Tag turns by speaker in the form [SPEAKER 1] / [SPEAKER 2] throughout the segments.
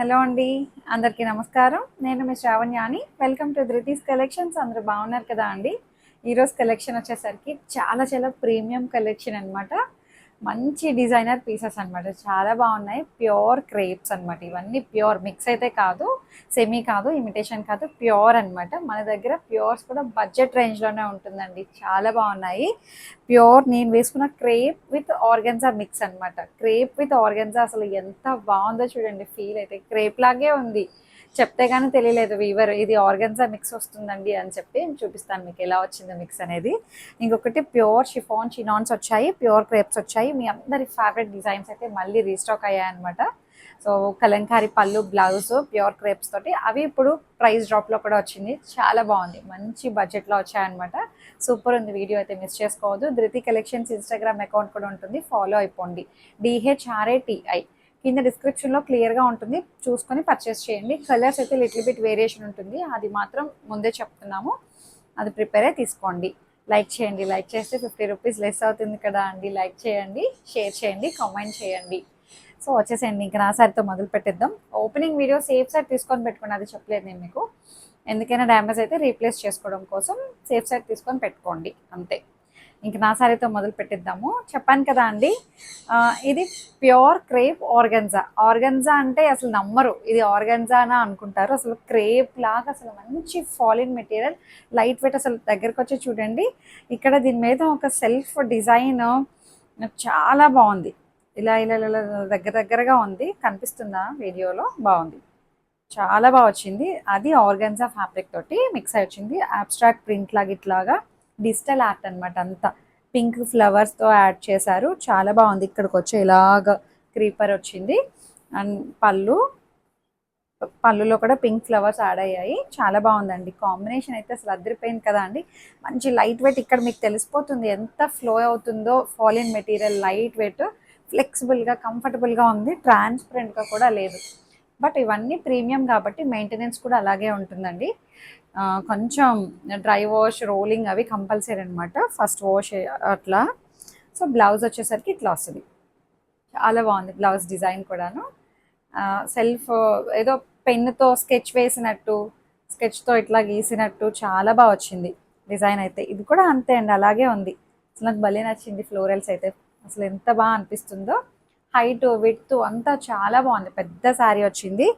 [SPEAKER 1] Hello అండి. అందరికీ నమస్కారం. నేను మీ శ్రావణ్యాని. Welcome to Dhruthi's collections. అందరూ బాగున్నారు కదా అండి. ఈరోజు కలెక్షన్ వచ్చేసరికి చాలా చాలా ప్రీమియం కలెక్షన్ అనమాట. మంచి డిజైనర్ పీసెస్ అనమాట. చాలా బాగున్నాయి. ప్యూర్ క్రేప్స్ అనమాట. ఇవన్నీ ప్యూర్ మిక్స్ అయితే కాదు, సెమీ కాదు, ఇమిటేషన్ కాదు, ప్యూర్ అనమాట. మన దగ్గర ప్యూర్స్ కూడా బడ్జెట్ రేంజ్లోనే ఉంటుందండి. చాలా బాగున్నాయి. ప్యూర్ నేను వేసుకున్న క్రేప్ విత్ ఆర్గన్జా మిక్స్ అనమాట. క్రేప్ విత్ ఆర్గన్జా అసలు ఎంత బాగుందో చూడండి. ఫీల్ అయితే క్రేప్ లాగే ఉంది. చెప్తే కానీ తెలియలేదు వీవర్ ఇది ఆర్గన్జా మిక్స్ వస్తుందండి అని చెప్పి చూపిస్తాను మీకు ఎలా వచ్చిందో మిక్స్ అనేది. ఇంకొకటి ప్యూర్ షిఫాన్ చినాన్స్ వచ్చాయి, ప్యూర్ క్రేప్స్ వచ్చాయి. మీ అందరి ఫేవరెట్ డిజైన్స్ అయితే మళ్ళీ రీస్టాక్ అయ్యాయి అనమాట. సో కలంకారీ పళ్ళు, బ్లౌజ్ ప్యూర్ క్రేప్స్ తోటి అవి ఇప్పుడు ప్రైస్ డ్రాప్లో కూడా వచ్చింది. చాలా బాగుంది, మంచి బడ్జెట్లో వచ్చాయన్నమాట. సూపర్ ఉంది. వీడియో అయితే మిస్ చేసుకోవద్దు. ధృతి కలెక్షన్స్ ఇన్స్టాగ్రామ్ అకౌంట్ కూడా ఉంటుంది, ఫాలో అయిపోండి. DHRATI కింద డిస్క్రిప్షన్లో క్లియర్గా ఉంటుంది, చూసుకొని పర్చేస్ చేయండి. కలర్స్ అయితే లిటిల్ బిట్ వేరియేషన్ ఉంటుంది, అది మాత్రం ముందే చెప్తున్నాము. అది ప్రిపేర్ అయి తీసుకోండి. లైక్ చేయండి. లైక్ చేస్తే 50 రూపీస్ లెస్ అవుతుంది కదా అండి. లైక్ చేయండి, షేర్ చేయండి, కామెంట్ చేయండి. సో వచ్చేసేయండి, ఇంకా నా సారితో మొదలు పెట్టేద్దాం. ఓపెనింగ్ వీడియో సేఫ్ సైడ్ తీసుకొని పెట్టుకోండి, అది చెప్పలేదు నేను మీకు. ఎందుకైనా డ్యామేజ్ అయితే రీప్లేస్ చేసుకోవడం కోసం సేఫ్ సైడ్ తీసుకొని పెట్టుకోండి అంతే. ఇంక నా సారీతో మొదలు పెట్టిద్దాము. చెప్పాను కదా అండి, ఇది ప్యూర్ క్రేప్ ఆర్గన్జా. ఆర్గన్జా అంటే అసలు నమ్మరు, ఇది ఆర్గన్జానా అనుకుంటారు. అసలు క్రేప్ లాగా అసలు మంచి ఫాలిన్ మెటీరియల్, లైట్ వెయిట్. అసలు దగ్గరకు వచ్చి చూడండి, ఇక్కడ దీని మీద ఒక సెల్ఫ్ డిజైన్ చాలా బాగుంది. ఇలా ఇలా ఇలా దగ్గర దగ్గరగా ఉంది, కనిపిస్తుందా వీడియోలో? బాగుంది, చాలా బాగా వచ్చింది. అది ఆర్గన్జా ఫ్యాబ్రిక్ తోటి మిక్స్ అయి వచ్చింది. అబ్స్ట్రాక్ట్ ప్రింట్ లాగా ఇట్లాగా డిజిటల్ ఆర్ట్ అనమాట. అంతా పింక్ ఫ్లవర్స్తో యాడ్ చేశారు, చాలా బాగుంది. ఇక్కడికి వచ్చి ఇలాగ క్రీపర్ వచ్చింది. అండ్ పళ్ళులో కూడా పింక్ ఫ్లవర్స్ యాడ్ అయ్యాయి. చాలా బాగుందండి. కాంబినేషన్ అయితే అసలు అదిరిపోయింది కదా అండి. మంచి లైట్ వెయిట్. ఇక్కడ మీకు తెలిసిపోతుంది ఎంత ఫ్లో అవుతుందో. ఫాలిన్ మెటీరియల్, లైట్ వెయిట్, ఫ్లెక్సిబుల్గా, కంఫర్టబుల్గా ఉంది. ట్రాన్స్పరెంట్గా కూడా లేదు. బట్ ఇవన్నీ ప్రీమియం కాబట్టి మెయింటెనెన్స్ కూడా అలాగే ఉంటుందండి. కొంచెం డ్రై వాష్, రోలింగ్ అవి కంపల్సరీ అనమాట. ఫస్ట్ వాష్ అట్లా. సో బ్లౌజ్ వచ్చేసరికి ఇట్లా వస్తుంది. చాలా బాగుంది బ్లౌజ్ డిజైన్ కూడాను. సెల్ఫ్ ఏదో పెన్నుతో స్కెచ్ వేసినట్టు, స్కెచ్తో ఇట్లా గీసినట్టు చాలా బాగా వచ్చింది డిజైన్ అయితే. ఇది కూడా అంతే అండి, అలాగే ఉంది. అసలు నాకు భలే నచ్చింది. ఫ్లోరల్స్ అయితే అసలు ఎంత బాగా అనిపిస్తుందో. హైట్, విడ్త్ అంతా చాలా బాగుంది. పెద్ద శారీ వచ్చింది.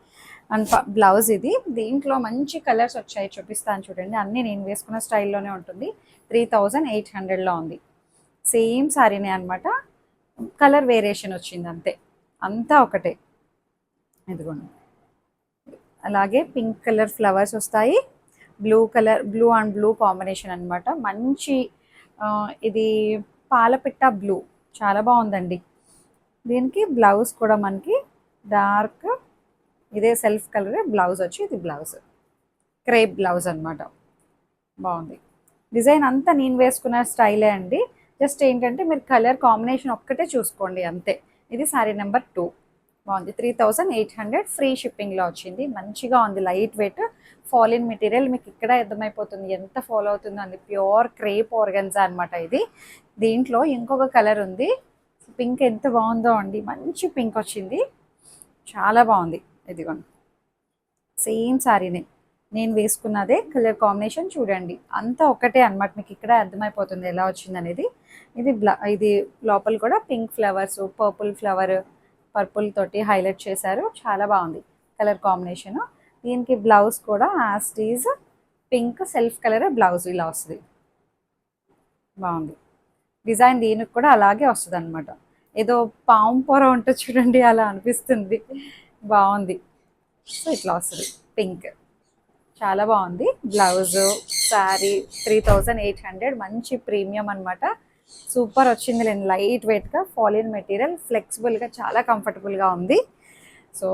[SPEAKER 1] అండ్ బ్లౌజ్ ఇది. దీంట్లో మంచి కలర్స్ వచ్చాయి, చూపిస్తాను చూడండి. అన్నీ నేను వేసుకున్న స్టైల్లోనే ఉంటుంది. 3800లో ఉంది. సేమ్ శారీనే అనమాట, కలర్ వేరియేషన్ వచ్చింది అంతే. అంతా ఒకటే. ఇదిగోండి, అలాగే పింక్ కలర్ ఫ్లవర్స్ వస్తాయి. బ్లూ అండ్ బ్లూ కాంబినేషన్ అనమాట. మంచి ఇది పాలపిట్ట బ్లూ, చాలా బాగుందండి. దీనికి బ్లౌజ్ కూడా మనకి డార్క్ ఇదే సెల్ఫ్ కలర్ బ్లౌజ్ వచ్చి, ఇది బ్లౌజ్ క్రేప్ బ్లౌజ్ అనమాట. బాగుంది. డిజైన్ అంతా నేను వేసుకున్న స్టైలే అండి. జస్ట్ ఏంటంటే మీరు కలర్ కాంబినేషన్ ఒక్కటే చూసుకోండి అంతే. ఇది శారీ నెంబర్ 2. బాగుంది. 3800 ఫ్రీ షిప్పింగ్లో వచ్చింది. మంచిగా ఉంది, లైట్ వెయిట్, ఫాలిన్ మెటీరియల్. మీకు ఇక్కడ అర్థమైపోతుంది ఎంత ఫాలో అవుతుందో అండి. ప్యూర్ క్రేప్ ఆర్గన్జా అనమాట ఇది. దీంట్లో ఇంకొక కలర్ ఉంది, పింక్. ఎంత బాగుందో అండి, మంచి పింక్ వచ్చింది, చాలా బాగుంది. ఇదిగోండి, సేమ్ శారీనే నేను వేసుకున్నదే కలర్ కాంబినేషన్ చూడండి. అంతా ఒకటే అనమాట. మీకు ఇక్కడ అర్థమైపోతుంది ఎలా వచ్చింది అనేది. ఇది లోపల కూడా పింక్ ఫ్లవర్స్, పర్పుల్ తోటి హైలైట్ చేశారు. చాలా బాగుంది కలర్ కాంబినేషన్. దీనికి బ్లౌజ్ కూడా యాస్టీజ్ పింక్ సెల్ఫ్ కలర్ బ్లౌజ్ ఇలా వస్తుంది. బాగుంది డిజైన్. దీనికి కూడా అలాగే వస్తుంది అనమాట. ఏదో పాము పొర ఉంటుంది చూడండి, అలా అనిపిస్తుంది. బాగుంది. సో ఇట్లా వస్తుంది పింక్, చాలా బాగుంది. బ్లౌజ్, శారీ 3800, మంచి ప్రీమియం అనమాట. సూపర్ వచ్చింది లేండి. లైట్ వెయిట్గా, ఫాలిన్ మెటీరియల్, ఫ్లెక్సిబుల్గా, చాలా కంఫర్టబుల్గా ఉంది. సో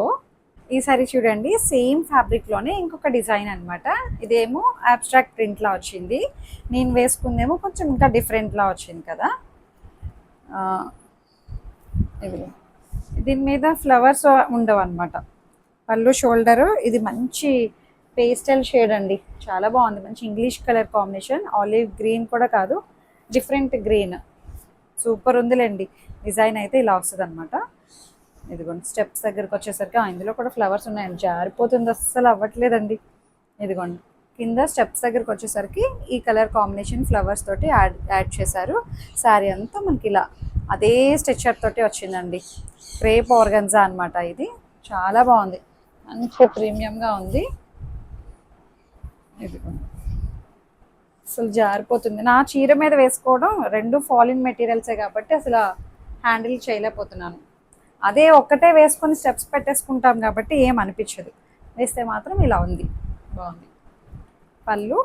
[SPEAKER 1] ఈ సారీ చూడండి, సేమ్ ఫ్యాబ్రిక్లోనే ఇంకొక డిజైన్ అనమాట. ఇదేమో అబ్స్ట్రాక్ట్ ప్రింట్లా వచ్చింది. నేను వేసుకుందేమో కొంచెం ఇంకా డిఫరెంట్లా వచ్చింది కదా. ఇది దీని మీద ఫ్లవర్స్ ఉండవు అనమాట. పళ్ళు, షోల్డరు. ఇది మంచి పేస్టల్ షేడ్ అండి, చాలా బాగుంది. మంచి English colour combination. Olive green కూడా కాదు, డిఫరెంట్ గ్రీన్. సూపర్ ఉందిలేండి. డిజైన్ అయితే ఇలా వస్తుంది అనమాట. ఇదిగోండి స్టెప్స్ దగ్గరికి వచ్చేసరికి ఇందులో కూడా ఫ్లవర్స్ ఉన్నాయండి, జారిపోతుంది అస్సలు అవ్వట్లేదండి. ఇదిగోండి కింద స్టెప్స్ దగ్గరికి వచ్చేసరికి ఈ కలర్ కాంబినేషన్ ఫ్లవర్స్ తోటి యాడ్ చేశారు. శారీ అంతా మనకి ఇలా అదే స్ట్రెచర్ తోటి వచ్చిందండి. క్రేప్ ఆర్గన్జా అనమాట ఇది. చాలా బాగుంది, మంచి ప్రీమియంగా ఉంది. ఇదిగోండి అసలు జారిపోతుంది. నా చీర మీద వేసుకోవడం రెండు ఫాలిన్ మెటీరియల్సే కాబట్టి అసలు హ్యాండిల్ చేయలేకపోతున్నాను. అదే ఒక్కటే వేసుకొని స్టెప్స్ పెట్టేసుకుంటాం కాబట్టి ఏం అనిపించదు, వేస్తే మాత్రం ఇలా ఉంది. బాగుంది. పళ్ళు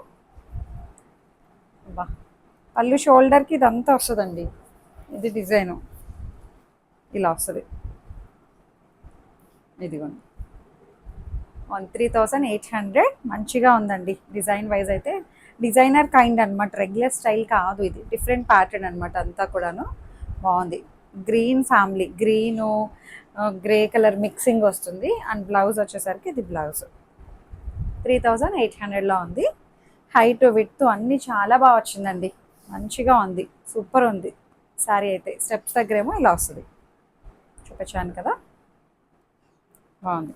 [SPEAKER 1] బా పళ్ళు షోల్డర్కి ఇదంతా వస్తుందండి. ఇది డిజైను ఇలా వస్తుంది. ఇదిగోండి 3800. మంచిగా ఉందండి డిజైన్ వైజ్ అయితే. డిజైనర్ కైండ్ అనమాట, రెగ్యులర్ స్టైల్ కాదు ఇది, డిఫరెంట్ ప్యాటర్న్ అనమాట అంతా కూడాను. బాగుంది. Green family, green grey colour mixing వస్తుంది. అండ్ బ్లౌజ్ వచ్చేసరికి ఇది బ్లౌజ్ 3800లో ఉంది. హైట్ విడ్త్ అన్నీ చాలా బాగా వచ్చిందండి, మంచిగా ఉంది, సూపర్ ఉంది శారీ అయితే. స్టెప్స్ దగ్గరేమో ఇలా వస్తుంది, చూపించాను కదా, బాగుంది.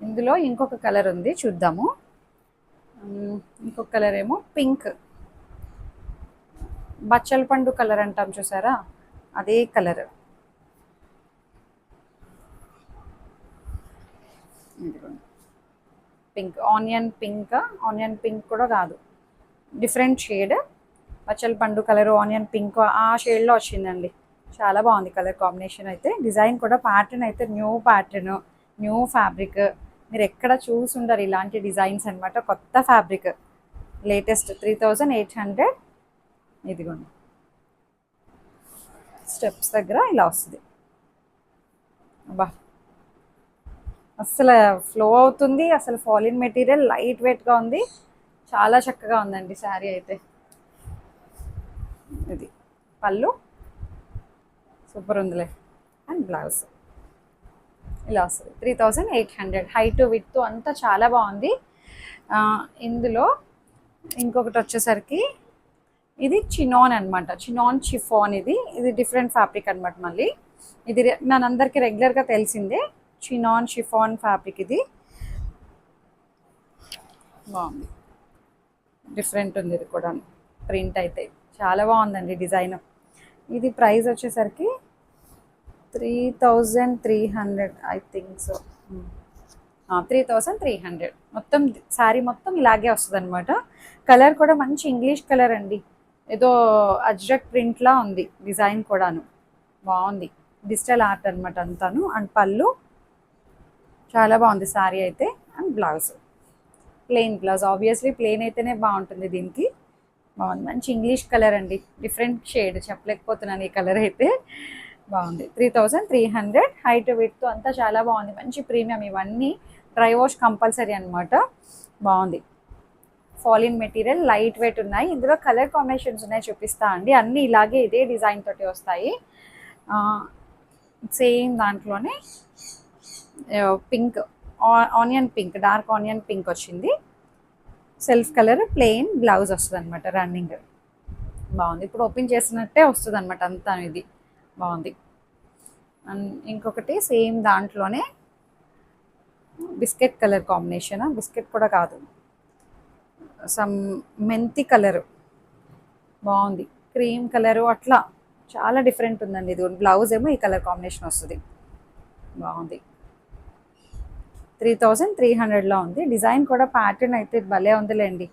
[SPEAKER 1] ఇందులో ఇంకొక కలర్ ఉంది, చూద్దాము. ఇంకొక కలర్ ఏమో పింక్, బచ్చల పండు కలర్ అంటాం చూసారా, అదే కలర్. పింక్, ఆనియన్ పింక్ కూడా కాదు, డిఫరెంట్ షేడ్. బచ్చల పండు కలర్, ఆనియన్ పింక్ ఆ షేడ్లో వచ్చిందండి. చాలా బాగుంది కలర్ కాంబినేషన్ అయితే. డిజైన్ కూడా ప్యాటర్న్ అయితే న్యూ ప్యాటర్న్, న్యూ ఫ్యాబ్రిక్. మీరు ఎక్కడ చూసుండరు ఇలాంటి డిజైన్స్ అనమాట, కొత్త ఫ్యాబ్రిక్, లేటెస్ట్. 3800. ఇదిగోండి స్టెప్స్ దగ్గర ఇలా వస్తుంది. అబ్బా అస్సలు ఫ్లో అవుతుంది, అసలు ఫాలిన్ మెటీరియల్, లైట్ వెయిట్గా ఉంది, చాలా చక్కగా ఉందండి శారీ అయితే. ఇది పళ్ళు సూపర్ ఉందిలే. అండ్ బ్లౌజ్ ఇలా వస్తుంది. 3800. హైట్ విడ్త్ అంతా చాలా బాగుంది. ఇందులో ఇంకొకటి వచ్చేసరికి ఇది చినాన్ అనమాట, చినాన్ షిఫాన్. ఇది డిఫరెంట్ ఫ్యాబ్రిక్ అనమాట. మళ్ళీ ఇది మనందరికీ రెగ్యులర్గా తెలిసిందే, చినాన్ షిఫాన్ ఫ్యాబ్రిక్. ఇది బాగుంది, డిఫరెంట్ ఉంది. ఇది కూడా ప్రింట్ అయితే చాలా బాగుందండి డిజైన్. ఇది ప్రైస్ వచ్చేసరికి 3300 ఐ థింక్ సో. 3300. మొత్తం శారీ మొత్తం ఇలాగే వస్తుంది అనమాట. కలర్ కూడా మంచి ఇంగ్లీష్ కలర్ అండి, ఏదో అజ్రక్ ప్రింట్లా ఉంది డిజైన్ కూడాను, బాగుంది. డిజిటల్ ఆర్ట్ అనమాట అంతాను. అండ్ పళ్ళు చాలా బాగుంది శారీ అయితే. And blouse plain blouse, obviously plain అయితేనే బాగుంటుంది దీనికి. బాగుంది, మంచి ఇంగ్లీష్ కలర్ అండి, డిఫరెంట్ షేడ్, చెప్పలేకపోతున్నాను ఈ కలర్ అయితే. బాగుంది. 3300. హైట్ విడ్త్ అంతా చాలా బాగుంది, మంచి ప్రీమియం. ఇవన్నీ డ్రై వాష్ కంపల్సరీ అనమాట. బాగుంది. ఫాలిన్ మెటీరియల్, లైట్ వెయిట్ ఉన్నాయి. ఇందులో కలర్ కాంబినేషన్స్ ఉన్నాయి, చూపిస్తా అండి. అన్నీ ఇలాగే ఇదే డిజైన్ తోటి వస్తాయి. సేమ్ దాంట్లోనే pink, onion pink, dark onion pink వచ్చింది. సెల్ఫ్ కలర్, ప్లెయిన్ బ్లౌజ్ వస్తుంది అనమాట, రన్నింగ్. బాగుంది. ఇప్పుడు ఓపెన్ చేసినట్టే వస్తుంది అనమాట అంతా. ఇది బాగుంది. అండ్ ఇంకొకటి సేమ్ దాంట్లోనే బిస్కెట్ కలర్ కాంబినేషన్, బిస్కెట్ కూడా కాదు, సమ్ మెంతి కలరు, బాగుంది. క్రీమ్ కలరు, అట్లా చాలా డిఫరెంట్ ఉందండి. ఇది బ్లౌజ్ ఏమో ఈ కలర్ కాంబినేషన్ వస్తుంది, బాగుంది. 3300లో ఉంది. డిజైన్ కూడా ప్యాటర్న్ అయితే భలే ఉందిలేండి,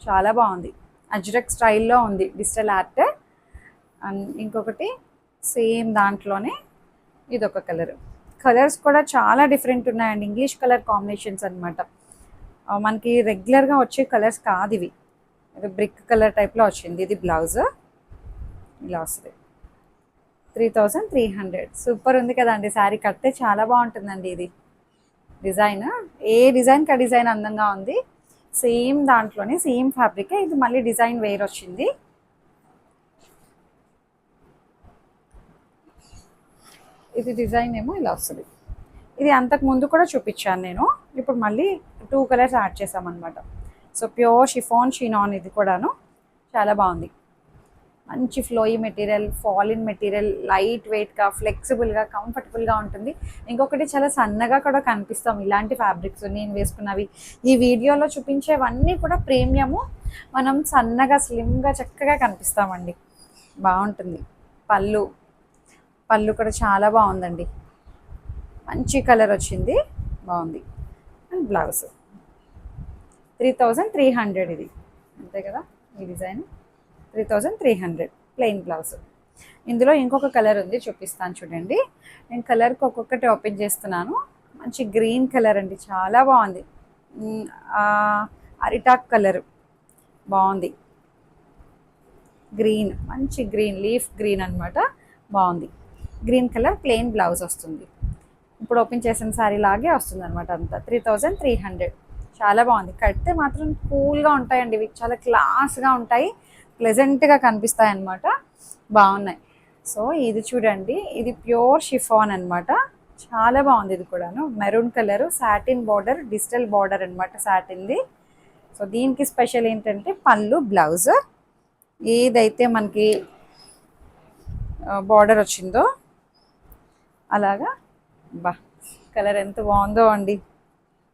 [SPEAKER 1] చాలా బాగుంది. అజ్రక్ స్టైల్లో ఉంది, డిజిటల్ ఆర్ట్. అండ్ ఇంకొకటి సేమ్ దాంట్లోనే ఇదొక కలర్. కలర్స్ కూడా చాలా డిఫరెంట్ ఉన్నాయండి, ఇంగ్లీష్ కలర్ కాంబినేషన్స్ అనమాట. మనకి రెగ్యులర్గా వచ్చే కలర్స్ కాదు ఇవి, ఇది బ్రిక్ కలర్ టైప్లో వచ్చింది. ఇది బ్లౌజ్ ఇలా వస్తుంది. 3300. సూపర్ ఉంది కదండి శారీ, కడితే చాలా బాగుంటుందండి. ఇది డిజైన్, ఏ డిజైన్కి ఆ డిజైన్ అందంగా ఉంది. సేమ్ దాంట్లోనే సేమ్ ఫ్యాబ్రికే, ఇది మళ్ళీ డిజైన్ వేర్ వచ్చింది. ఇది డిజైన్ ఏమో ఇలా వస్తుంది. ఇది అంతకు ముందు కూడా చూపించాను నేను, ఇప్పుడు మళ్ళీ 2 కలర్స్ యాడ్ చేసామన్నమాట. సో ప్యూర్ షిఫాన్ షినాన్, ఇది కూడాను చాలా బాగుంది. మంచి ఫ్లోయీ మెటీరియల్, ఫాలిన్ మెటీరియల్, లైట్ వెయిట్గా, ఫ్లెక్సిబుల్గా, కంఫర్టబుల్గా ఉంటుంది. ఇంకొకటి చాలా సన్నగా కూడా కనిపిస్తాం ఇలాంటి ఫ్యాబ్రిక్స్ నేను వేసుకున్నవి. ఈ వీడియోలో చూపించేవన్నీ కూడా ప్రీమియము, మనం సన్నగా స్లిమ్గా చక్కగా కనిపిస్తామండి. బాగుంటుంది. పళ్ళు పళ్ళు కూడా చాలా బాగుందండి, మంచి కలర్ వచ్చింది, బాగుంది. అండ్ బ్లౌజ్ 3300 ఇది, అంతే కదా. ఈ డిజైన్ 3300 ప్లెయిన్ బ్లౌజ్. ఇందులో ఇంకొక కలర్ ఉంది, చూపిస్తాను చూడండి. నేను కలర్కి ఒక్కొక్కటి ఓపెన్ చేస్తున్నాను. మంచి గ్రీన్ కలర్ అండి, చాలా బాగుంది. అరిటాక్ కలర్ బాగుంది. గ్రీన్, మంచి గ్రీన్, లీఫ్ గ్రీన్ అనమాట, బాగుంది. గ్రీన్ కలర్ ప్లెయిన్ బ్లౌజ్ వస్తుంది. ఇప్పుడు ఓపెన్ చేసిన శారీ లాగే వస్తుంది అనమాట. అంతా 3300, చాలా బాగుంది. కడితే మాత్రం కూల్గా ఉంటాయండి ఇవి, చాలా క్లాస్గా ఉంటాయి, ప్లెజెంట్గా కనిపిస్తాయి అన్నమాట, బాగున్నాయి. సో ఇది చూడండి, ఇది ప్యూర్ షిఫాన్ అనమాట, చాలా బాగుంది. ఇది కూడాను maroon colour, satin border, digital border అనమాట సాటిన్ది. సో దీనికి స్పెషల్ ఏంటంటే పళ్ళు, బ్లౌజ్ ఏదైతే మనకి బార్డర్ వచ్చిందో అలాగా. బా, కలర్ ఎంత బాగుందో అండి,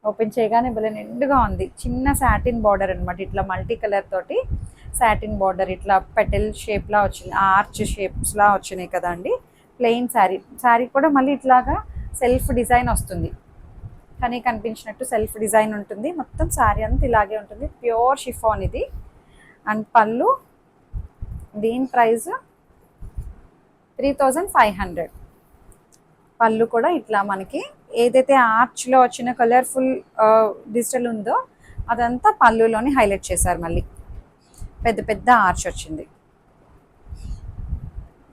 [SPEAKER 1] ఓపెన్ చేయగానే భలే నిండుగా ఉంది. చిన్న సాటిన్ బార్డర్ అనమాట, ఇట్లా మల్టీ కలర్ తోటి సాటిన్ బార్డర్, ఇట్లా పెటల్ షేప్లా వచ్చింది, ఆర్చ్ షేప్స్లా వచ్చినాయి కదా అండి. ప్లెయిన్ శారీ కూడా మళ్ళీ ఇట్లాగా సెల్ఫ్ డిజైన్ వస్తుంది, కానీ కనిపించినట్టు సెల్ఫ్ డిజైన్ ఉంటుంది. మొత్తం శారీ అంతా ఇలాగే ఉంటుంది, ప్యూర్ షిఫాన్ ఇది. అండ్ పళ్ళు, దీని ప్రైస్ 3500. పళ్ళు కూడా ఇట్లా మనకి ఏదైతే ఆర్చ్లో వచ్చిన కలర్ఫుల్ డిజిటల్ ఉందో అదంతా పళ్ళులోని హైలైట్ చేశారు. మళ్ళీ పెద్ద పెద్ద ఆర్చ్ వచ్చింది,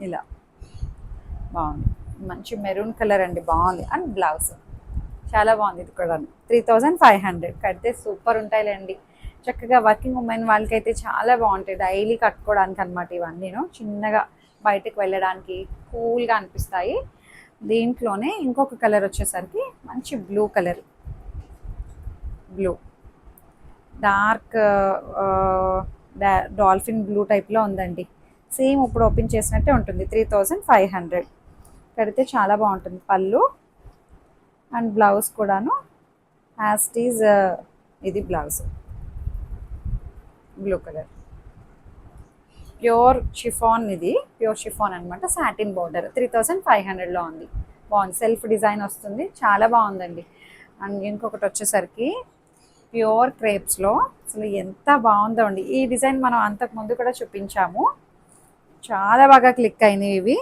[SPEAKER 1] ఇలా బాగుంది. మంచి మెరూన్ కలర్ అండి, బాగుంది. అండ్ బ్లౌజ్ చాలా బాగుంది. ఇది కూడా 3500. కడితే సూపర్ ఉంటాయిలేండి, చక్కగా వర్కింగ్ ఉమెన్ వాళ్ళకైతే చాలా బాగుంటాయి, డైలీ కట్టుకోవడానికి అనమాట. ఇవన్నీను చిన్నగా బయటకు వెళ్ళడానికి కూల్గా అనిపిస్తాయి. దీంట్లోనే ఇంకొక కలర్ వచ్చేసరికి మంచి blue colour, blue dark dolphin blue టైప్లో ఉందండి. సేమ్ ఇప్పుడు ఓపెన్ చేసినట్టే ఉంటుంది. 3500. కడితే చాలా బాగుంటుంది. పళ్ళు అండ్ బ్లౌజ్ కూడాను యాజ్ ఇట్ ఈజ్, ఇది blouse blue colour, pure chiffon. ఇది ప్యూర్ షిఫాన్ అనమాట, సాటిన్ బార్డర్. 3500లో ఉంది, బాగుంది. సెల్ఫ్ డిజైన్ వస్తుంది, చాలా బాగుందండి. అండ్ ఇంకొకటి వచ్చేసరికి ప్యూర్ క్రేప్స్లో, అసలు ఎంత బాగుందో అండి. ఈ డిజైన్ మనం అంతకుముందు కూడా చూపించాము, చాలా బాగా క్లిక్ అయినాయి ఇవి.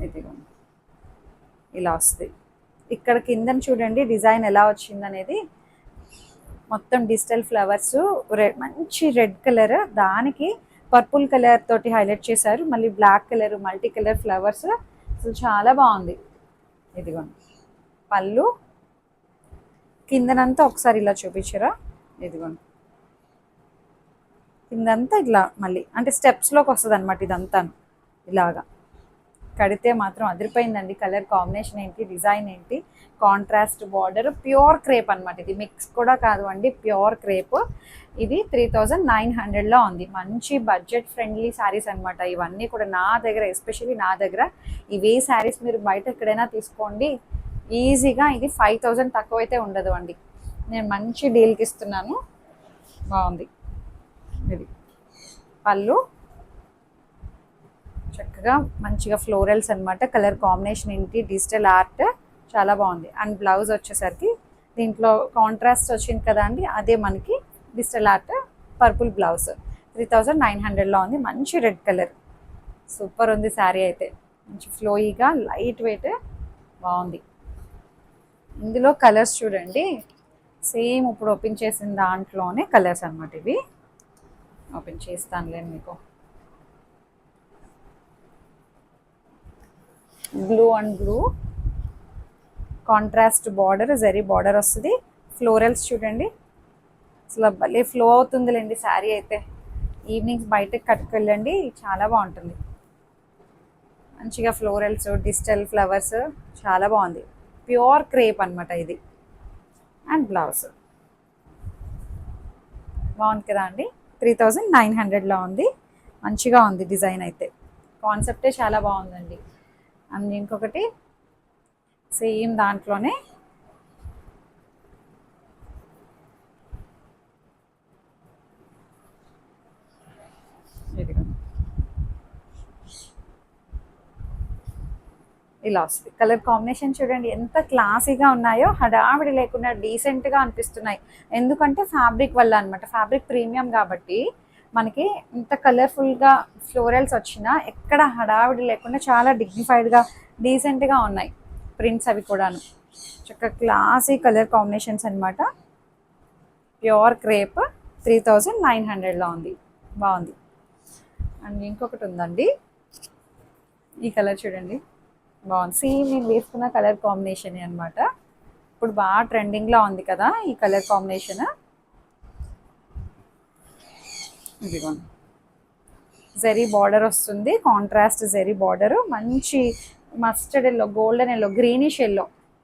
[SPEAKER 1] ఇదిగోండి, ఇలా వస్తుంది. ఇక్కడ కిందన చూడండి డిజైన్ ఎలా వచ్చిందనేది, మొత్తం డిజిటల్ ఫ్లవర్స్, మంచి రెడ్ కలర్, దానికి పర్పుల్ కలర్ తోటి హైలైట్ చేశారు. మళ్ళీ black colour, multi colour flowers, అసలు చాలా బాగుంది. ఇదిగోండి పళ్ళు, కిందనంతా ఒకసారి ఇలా చూపించరా. ఇదిగోండి కిందంతా ఇట్లా మళ్ళీ అంటే స్టెప్స్లోకి వస్తుంది అనమాట ఇదంతా, ఇలాగా. కడితే మాత్రం అదిరిపోయిందండి. కలర్ కాంబినేషన్ ఏంటి, డిజైన్ ఏంటి, కాంట్రాస్ట్ బార్డర్, ప్యూర్ క్రేప్ అనమాట. ఇది మిక్స్ కూడా కాదు అండి, ప్యూర్ క్రేప్. ఇది 3900లో ఉంది. మంచి బడ్జెట్ ఫ్రెండ్లీ శారీస్ అనమాట ఇవన్నీ కూడా. నా దగ్గర, ఎస్పెషల్లీ నా దగ్గర ఇవే శారీస్ మీరు బయట ఎక్కడైనా తీసుకోండి ఈజీగా, ఇది 5000 తక్కువైతే ఉండదు అండి. నేను మంచి డీల్కి ఇస్తున్నాను, బాగుంది. ఇది పళ్ళు, చక్కగా మంచిగా ఫ్లోరల్స్ అనమాట. కలర్ కాంబినేషన్ ఏంటి, డిజిటల్ ఆర్ట్, చాలా బాగుంది. అండ్ బ్లౌజ్ వచ్చేసరికి దీంట్లో కాంట్రాస్ట్ వచ్చింది కదా అండి, అదే మనకి డిజిటల్ ఆర్ట్ పర్పుల్ బ్లౌజ్. 3900లో ఉంది. మంచి రెడ్ కలర్, సూపర్ ఉంది శారీ అయితే. మంచి ఫ్లోయిగా, లైట్ వెయిట్, బాగుంది. ఇందులో కలర్స్ చూడండి, సేమ్ ఇప్పుడు ఓపెన్ చేసిన దాంట్లోనే కలర్స్ అనమాట ఇవి. ఓపెన్ చేస్తానులేండి మీకు. Blue and blue contrast border, zari border వస్తుంది. ఫ్లోరల్స్ చూడండి, అసలు భలే ఫ్లో అవుతుందిలేండి శారీ అయితే. ఈవినింగ్స్ బయటకు కట్టుకెళ్ళండి, చాలా బాగుంటుంది. మంచిగా ఫ్లోరల్స్, డిజిటల్ ఫ్లవర్స్, చాలా బాగుంది. ప్యూర్ క్రేప్ అనమాట ఇది. అండ్ బ్లౌజ్ బాగుంది కదా అండి. 3900లో ఉంది. మంచిగా ఉంది డిజైన్ అయితే, కాన్సెప్టే చాలా బాగుందండి. అండ్ ఇంకొకటి సేమ్ దాంట్లోనే ఇదిగో ఇలా వస్తుంది. కలర్ కాంబినేషన్ చూడండి ఎంత క్లాసీగా ఉన్నాయో, హడావిడి లేకుండా డీసెంట్గా అనిపిస్తున్నాయి. ఎందుకంటే ఫ్యాబ్రిక్ వల్ల అనమాట, ఫ్యాబ్రిక్ ప్రీమియం కాబట్టి మనకి ఇంత కలర్ఫుల్గా ఫ్లోరల్స్ వచ్చినా ఎక్కడ హడావిడి లేకుండా చాలా డిగ్నిఫైడ్గా డీసెంట్గా ఉన్నాయి ప్రింట్స్ అవి కూడాను. చక్కగా క్లాసీ కలర్ కాంబినేషన్స్ అనమాట. ప్యూర్ క్రేప్ 3900లో ఉంది, బాగుంది. అండ్ ఇంకొకటి ఉందండి, ఈ కలర్ చూడండి బాగుంది. సేమ్ నేను వేసుకున్న కలర్ కాంబినేషన్ అనమాట. ఇప్పుడు బాగా ట్రెండింగ్లో ఉంది కదా ఈ కలర్ కాంబినేషన్. ఇదిగోండి జరీ బార్డర్ వస్తుంది, కాంట్రాస్ట్ జరీ బార్డర్, మంచి mustard yellow, golden yellow,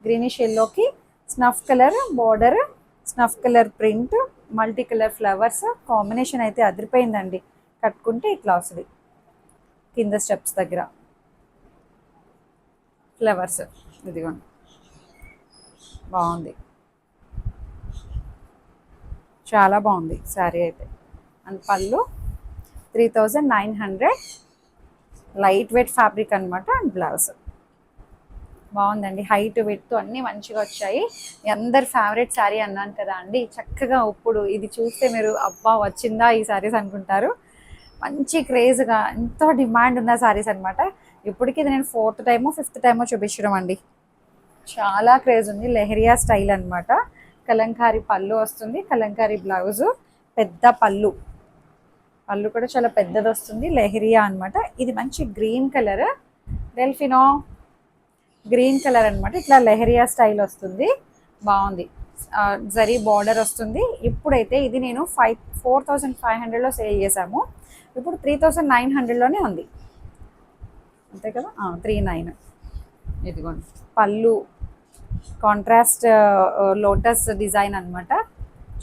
[SPEAKER 1] greenish ఎల్లోకి snuff colour border, snuff colour print, multi colour flowers combination అయితే అదిరిపోయిందండి. కట్టుకుంటే ఇట్లా వస్తుంది, కింద స్టెప్స్ దగ్గర ఫ్లవర్స్. ఇదిగోండి బాగుంది, చాలా బాగుంది శారీ అయితే. అండ్ పళ్ళు 3900, లైట్ వెయిట్ ఫ్యాబ్రిక్ అనమాట. అండ్ బ్లౌజ్ బాగుందండి, హైట్ విడ్త్ అన్నీ మంచిగా వచ్చాయి. మీ అందరి ఫేవరెట్ శారీ అన్నాను కదా అండి, చక్కగా ఇప్పుడు ఇది చూస్తే మీరు అబ్బా వచ్చిందా ఈ శారీస్ అనుకుంటారు. మంచి క్రేజ్గా ఎంతో డిమాండ్ ఉన్న శారీస్ అనమాట. ఇప్పటికి ఇది నేను 4th టైమో 5th టైమో చూపించడం అండి. చాలా క్రేజ్ ఉంది. లెహరియా స్టైల్ అనమాట. కలంకారీ పళ్ళు వస్తుంది, కలంకారీ బ్లౌజు, పెద్ద పళ్ళు కూడా చాలా పెద్దది వస్తుంది. లెహరియా అనమాట. ఇది మంచి గ్రీన్ కలర్, డెల్ఫినో గ్రీన్ కలర్ అనమాట. ఇట్లా లెహరియా స్టైల్ వస్తుంది, బాగుంది. జరీ బార్డర్ వస్తుంది. ఇప్పుడైతే ఇది నేను 4500లో సేల్ చేసాము, ఇప్పుడు 3900లోనే ఉంది అంతే కదా. 39. ఇదిగోండి పళ్ళు కాంట్రాస్ట్ లోటస్ డిజైన్ అనమాట.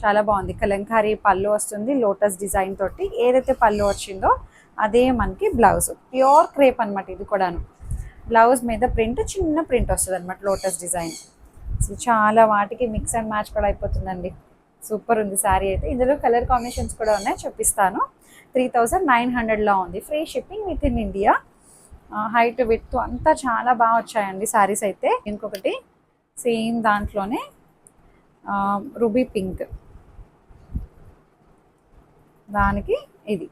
[SPEAKER 1] చాలా బాగుంది. కలంకారీ పళ్ళు వస్తుంది లోటస్ డిజైన్ తోటి. ఏదైతే పళ్ళు వచ్చిందో అదే మనకి బ్లౌజ్. ప్యూర్ క్రేప్ అనమాట ఇది కూడాను. బ్లౌజ్ మీద ప్రింట్, చిన్న ప్రింట్ వస్తుంది అనమాట లోటస్ డిజైన్. సో చాలా వాటికి మిక్స్ అండ్ మ్యాచ్ కూడా అయిపోతుందండి. సూపర్ ఉంది శారీ అయితే. ఇందులో కలర్ కాంబినేషన్స్ కూడా ఉన్నాయి, చూపిస్తాను. 3900లో ఉంది, free shipping with in India. Height width అంతా చాలా బాగా వచ్చాయండి శారీస్ అయితే. ఇంకొకటి సేమ్ దాంట్లోనే రూబీ పింక్, దానికి ఇది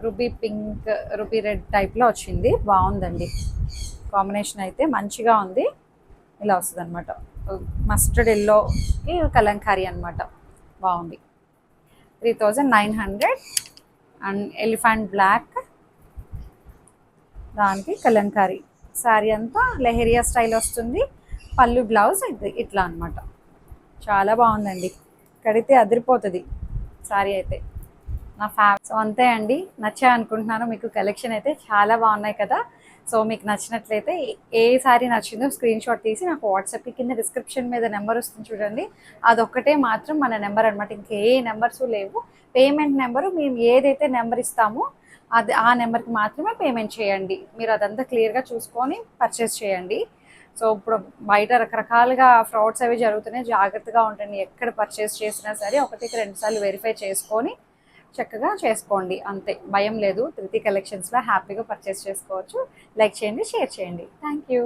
[SPEAKER 1] రూబీ పింక్, రూబీ రెడ్ టైప్లో వచ్చింది, బాగుందండి. కాంబినేషన్ అయితే మంచిగా ఉంది. ఇలా వస్తుంది అనమాట, మస్టర్డ్ ఎల్లోకి కలంకారీ అనమాట, బాగుంది. 3900. అండ్ ఎలిఫెంట్ బ్లాక్, దానికి కలంకారీ. శారీ అంతా లెహరియా స్టైల్ వస్తుంది. పళ్ళు బ్లౌజ్ ఇట్లా అనమాట. చాలా బాగుందండి, కడితే అదిరిపోతుంది శారీ అయితే. నా సో అంతే అండి, నచ్చాయి అనుకుంటున్నాను. మీకు కలెక్షన్ అయితే చాలా బాగున్నాయి కదా. సో మీకు నచ్చినట్లయితే ఏ శారీ నచ్చిందో స్క్రీన్ షాట్ తీసి నాకు వాట్సాప్కి కింద డిస్క్రిప్షన్ మీద నెంబర్ వస్తుంది చూడండి, అదొక్కటే మాత్రం మన నెంబర్ అనమాట. ఇంకే నెంబర్స్ లేవు. పేమెంట్ నెంబరు మేము ఏదైతే నెంబర్ ఇస్తామో అది ఆ నెంబర్కి మాత్రమే పేమెంట్ చేయండి. మీరు అదంతా క్లియర్గా చూసుకొని పర్చేస్ చేయండి. సో ఇప్పుడు బయట రకరకాలుగా ఫ్రాడ్స్ అవి జరుగుతున్నాయి, జాగ్రత్తగా ఉంటుంది. ఎక్కడ పర్చేస్ చేసినా సరే 1-2 సార్లు వెరిఫై చేసుకొని చక్కగా చేసుకోండి, అంతే. భయం లేదు. ధృతి కలెక్షన్స్లో హ్యాపీగా పర్చేస్ చేసుకోవచ్చు. లైక్ చేయండి, షేర్ చేయండి. Thank you.